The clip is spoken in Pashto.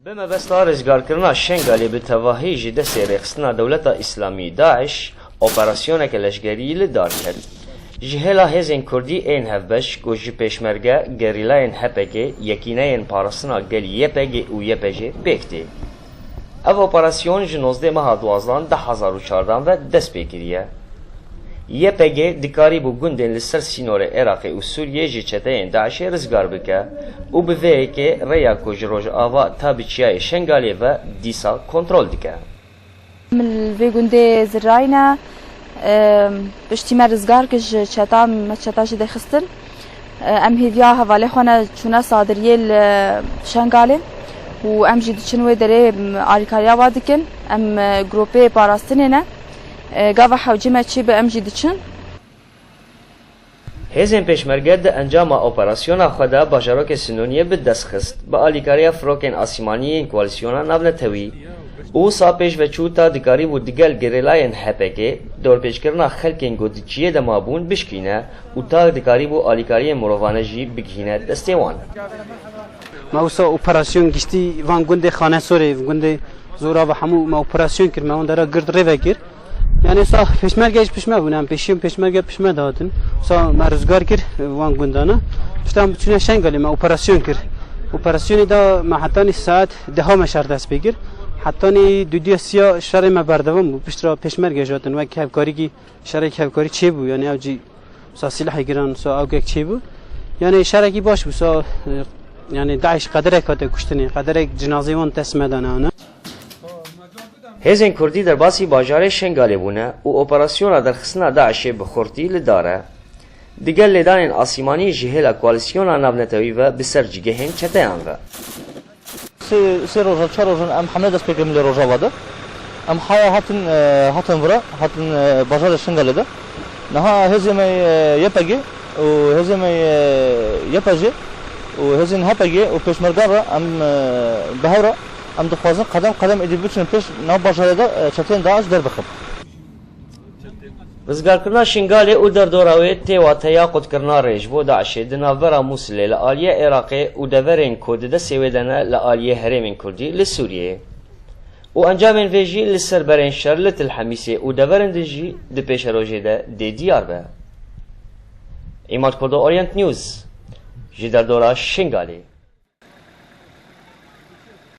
بما بستا رزگارکرنا شنگالی به تواهی جده سیرخستنا دولت اسلامی داعش اپراسیونک لشگری لدار کرد. جهلا هزین کردی این هفبش گوشی پیشمرگه گریلاین هپگه یکینین پارسنا گل یپگه و یپجه بکتی. او اپراسیون جنوزده ماه 2014 و دست بگیریه. یپگه دکاری بو گندن لسر سینور عراق و سوریه جی چتین داعش رزگار بکه و به که ریا کج روز آوا تابچیای شنگالی و دیسا کنترل دکه. من في جندي زراينا باشتما رزقار كش چتا جده خستن ام هيفيا حواله خونه چونه صادريل شنگاله و ام جدي چنوي دره آريكاريا وادكن ام گروپي پاراستنينه گاوا حوجمه چي به ام جدي چن هزین پیشمرگه ده انجام اپراسیون خدا باجاروک سنونیه به دست خست با آلیکاریا فروکن آسیمانی کوالیسیونا نابنتوی او ساپیش و چوتا دکاری و دیگل گریلاین هپگه دور پیشکرنا خلکین گودچیه دمابون بشکینه و تا دکاری و آلیکاری مروانه جی بگهینه دستیوان. ما وسا اپراسیون گشتی وان گنده خانه سوری گنده زورا و همو ما اپراسیون کرد ما اون داره گرد ریوه کرد. یعنی سا پیشمرگهش پیشمه بودم پیشمرگه پیشمه دادن سا مرزگار کرد وان گندانه پشتم چونه شنگالی ما اپراسیون کرد اپراسیونی دا ما حتی ساعت ده مشار دست بگیر حتی دو سیا شر ما بردوام بود پشت را پیشمرگه جاتن و کهکاری کی شر کهکاری چه بود یعنی اوجی سا سلاح گیران سا اوگک چه بود یعنی شرکی باش بود سا یعنی داعش قدره کات کشتنی قدره جنازه وان تسمه دانه هزین کردی در باسی باجار شنگالی بونه و اپراسیون در خصنا داعش بخورتی لداره. دیگر لیدان آسیمانی جهل کوالیسیون نابنتوی و بسر جگهین چته آنگا. سه روزا چهار روزا ام حمله دست بگم لروزا واده. ام حیا هاتن ورا هاتن باجار شنگالی ده. نها هزیم یپگی و هزیم یپجی و هزین هپگی و پیشمرگار ام بهورا ام دخوازن قدم ادی بچن پیش نو باجاردا چتین داعش در بخب. رزگارکرنا شنگالی او در دوراوی تیواتیا قدکرنا ریج بو داعش دناورا موسلی لآلیه عراقی و دورین کود ده سویدنه لآلیه هرمین کردی لسوریه. و انجامین ویجی لسر برین شرلت الحمیسی و دورین دجی ده پیش روژه ده دیار به. ایماد کرده اورینت نیوز جی در دورا شنگالی.